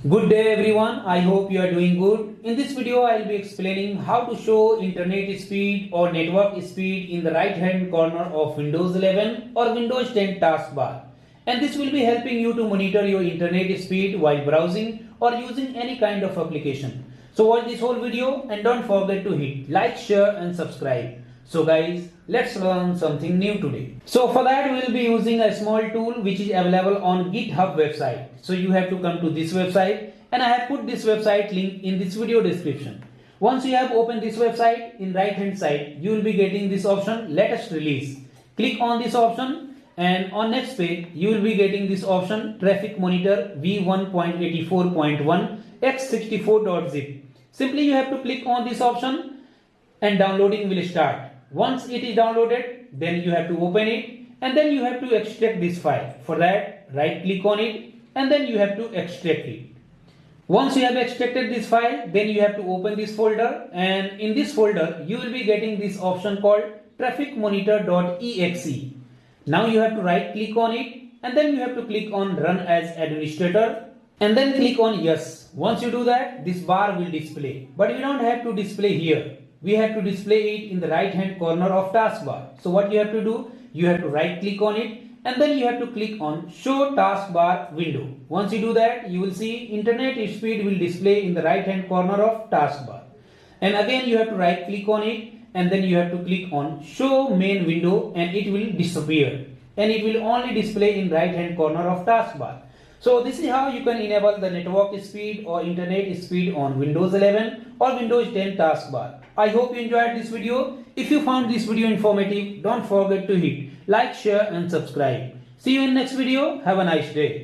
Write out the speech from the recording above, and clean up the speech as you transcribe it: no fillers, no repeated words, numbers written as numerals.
Good day everyone, I hope you are doing good. In this video I will be explaining how to show internet speed or network speed in the right hand corner of Windows 11 or Windows 10 taskbar. And this will be helping you to monitor your internet speed while browsing or using any kind of application. So watch this whole video and don't forget to hit like, share and subscribe. So guys, let's learn something new today. So for that we will be using a small tool which is available on GitHub website. So you have to come to this website and I have put this website link in this video description. Once you have opened this website, in right hand side you will be getting this option latest release. Click on this option and on next page you will be getting this option traffic monitor v1.84.1 x64.zip. Simply you have to click on this option and downloading will start. Once it is downloaded, then you have to open it and then you have to extract this file. For that, right click on it and then you have to extract it. Once you have extracted this file, then you have to open this folder and in this folder you will be getting this option called trafficmonitor.exe. Now you have to right click on it and then you have to click on run as administrator and then click on yes. Once you do that, this bar will display, but we don't have to display here. We have to display it in the right hand corner of taskbar. So what you have to do, you have to right click on it and then you have to click on show taskbar window. Once you do that, you will see internet speed will display in the right hand corner of taskbar. And again you have to right click on it and then you have to click on show main window and it will disappear and it will only display in right hand corner of taskbar. So this is how you can enable the network speed or internet speed on Windows 11 or Windows 10 taskbar. I hope you enjoyed this video. If you found this video informative, don't forget to hit like, share and subscribe. See you in next video. Have a nice day.